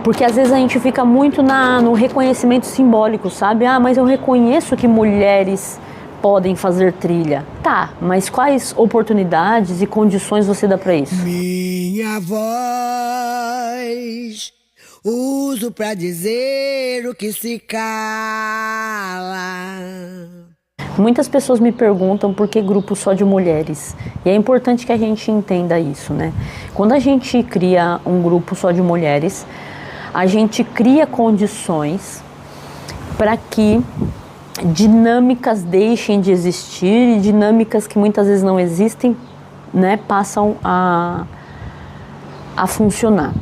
Porque às vezes a gente fica muito no reconhecimento simbólico, sabe? Ah, mas eu reconheço que mulheres podem fazer trilha. Tá, mas quais oportunidades e condições você dá para isso? Minha voz uso pra dizer o que se cala. Muitas pessoas me perguntam por que grupo só de mulheres. E é importante que a gente entenda isso, né? Quando a gente cria um grupo só de mulheres, a gente cria condições para que dinâmicas deixem de existir e dinâmicas que muitas vezes não existem, né, passam a funcionar.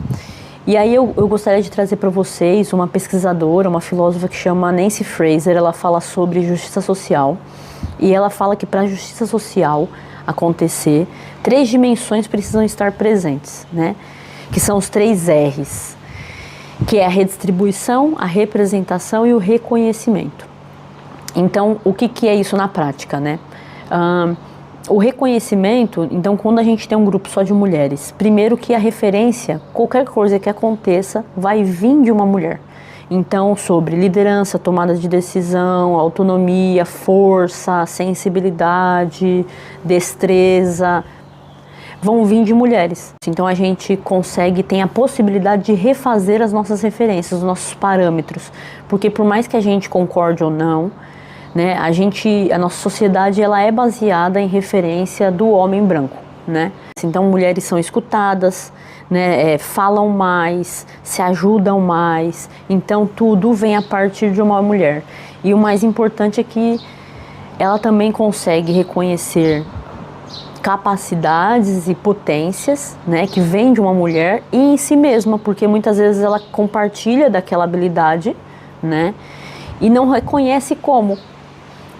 E aí eu gostaria de trazer para vocês uma pesquisadora, uma filósofa que chama Nancy Fraser. Ela fala sobre justiça social e ela fala que para a justiça social acontecer, 3 dimensões precisam estar presentes, né? Que são os 3 R's, que é a redistribuição, a representação e o reconhecimento. Então, o que é isso na prática, né? O reconhecimento, então, quando a gente tem um grupo só de mulheres, primeiro que a referência, qualquer coisa que aconteça, vai vir de uma mulher. Então, sobre liderança, tomada de decisão, autonomia, força, sensibilidade, destreza, vão vir de mulheres. Então a gente tem a possibilidade de refazer as nossas referências, os nossos parâmetros, porque por mais que a gente concorde ou não, né, a nossa sociedade ela é baseada em referência do homem branco, né? Então mulheres são escutadas, né, falam mais, se ajudam mais, então tudo vem a partir de uma mulher. E o mais importante é que ela também consegue reconhecer capacidades e potências, né, que vem de uma mulher e em si mesma, porque muitas vezes ela compartilha daquela habilidade, né, e não reconhece como,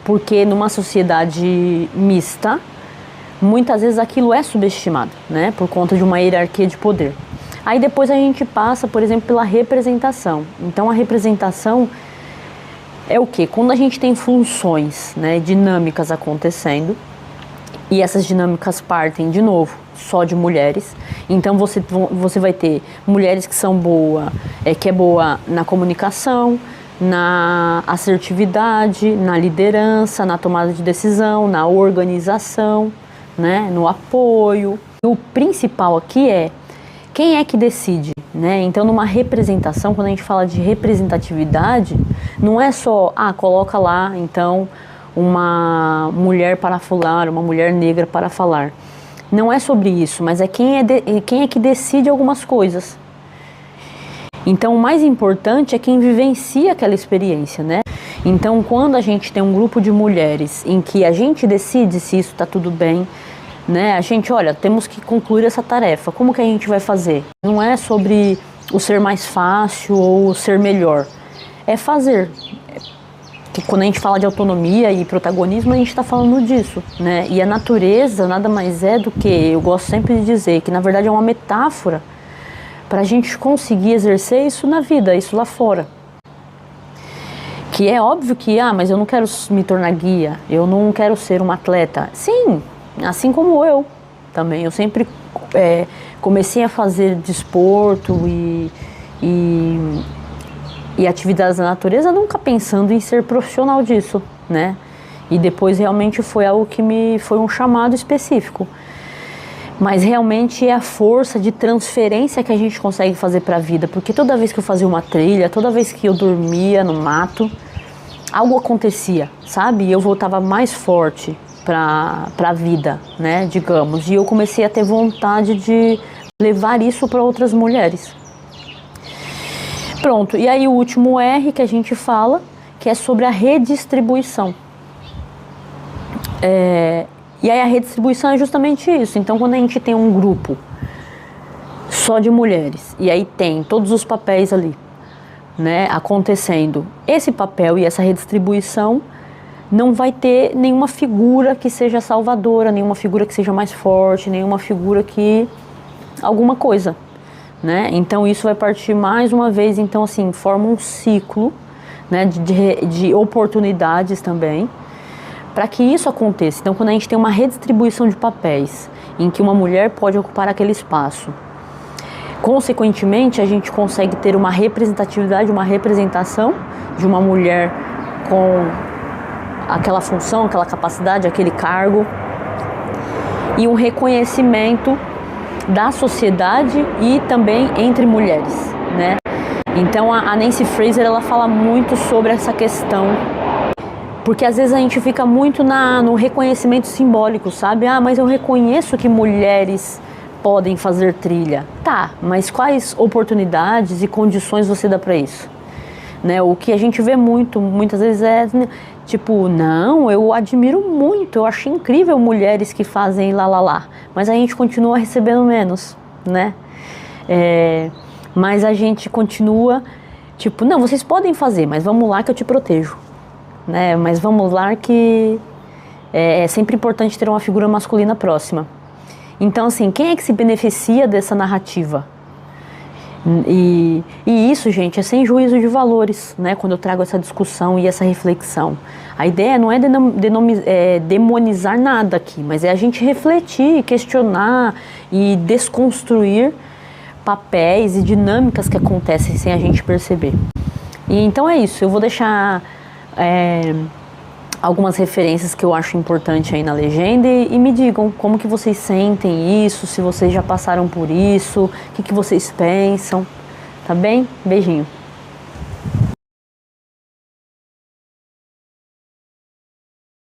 porque numa sociedade mista, muitas vezes aquilo é subestimado, né, por conta de uma hierarquia de poder. Aí depois a gente passa, por exemplo, pela representação. Então a representação é o quê? Quando a gente tem funções, né, dinâmicas acontecendo, e essas dinâmicas partem, de novo, só de mulheres. Então você vai ter mulheres que são que é boa na comunicação, na assertividade, na liderança, na tomada de decisão, na organização, né, no apoio. O principal aqui é quem é que decide, né? Então numa representação, quando a gente fala de representatividade, não é só, coloca lá, então, uma mulher para falar, uma mulher negra para falar. Não é sobre isso, mas é quem é que decide algumas coisas. Então o mais importante é quem vivencia aquela experiência, né? Então quando a gente tem um grupo de mulheres em que a gente decide se isso está tudo bem, né? A gente, olha, temos que concluir essa tarefa, como que a gente vai fazer? Não é sobre o ser mais fácil ou o ser melhor, é fazer. Que quando a gente fala de autonomia e protagonismo, a gente está falando disso, né? E a natureza nada mais é do que, eu gosto sempre de dizer, que na verdade é uma metáfora para a gente conseguir exercer isso na vida, isso lá fora. Que é óbvio que, mas eu não quero me tornar guia, eu não quero ser uma atleta. Sim, assim como eu também. Eu sempre comecei a fazer desporto e atividades da natureza, nunca pensando em ser profissional disso, né? E depois realmente foi algo que foi um chamado específico. Mas realmente é a força de transferência que a gente consegue fazer para a vida, porque toda vez que eu fazia uma trilha, toda vez que eu dormia no mato, algo acontecia, sabe? E eu voltava mais forte para a vida, né, digamos. E eu comecei a ter vontade de levar isso para outras mulheres. Pronto, e aí o último R que a gente fala, que é sobre a redistribuição. E aí a redistribuição é justamente isso. Então quando a gente tem um grupo só de mulheres, e aí tem todos os papéis ali, né, acontecendo, esse papel e essa redistribuição, não vai ter nenhuma figura que seja salvadora, nenhuma figura que seja mais forte, nenhuma figura que... alguma coisa, né? Então isso vai partir mais uma vez, então assim, forma um ciclo, né, de oportunidades também, para que isso aconteça. Então quando a gente tem uma redistribuição de papéis, em que uma mulher pode ocupar aquele espaço, Consequentemente, a gente consegue ter uma representatividade, uma representação de uma mulher com aquela função, aquela capacidade, aquele cargo, e um reconhecimento da sociedade e também entre mulheres, né? Então a Nancy Fraser, ela fala muito sobre essa questão, porque às vezes a gente fica muito no reconhecimento simbólico, sabe? Ah, mas eu reconheço que mulheres podem fazer trilha. Tá, mas quais oportunidades e condições você dá para isso? Né? O que a gente vê muitas vezes é tipo, não, eu admiro muito, eu acho incrível mulheres que fazem lá, mas a gente continua recebendo menos, né? Mas a gente continua, tipo, não, vocês podem fazer, mas vamos lá que eu te protejo, né? Mas vamos lá que é sempre importante ter uma figura masculina próxima. Então, assim, quem é que se beneficia dessa narrativa? E isso, gente, é sem juízo de valores, né? Quando eu trago essa discussão e essa reflexão. A ideia não é demonizar nada aqui, mas é a gente refletir, questionar e desconstruir papéis e dinâmicas que acontecem sem a gente perceber. E então é isso, eu vou deixar algumas referências que eu acho importante aí na legenda e me digam como que vocês sentem isso, se vocês já passaram por isso, o que vocês pensam, tá bem? Beijinho.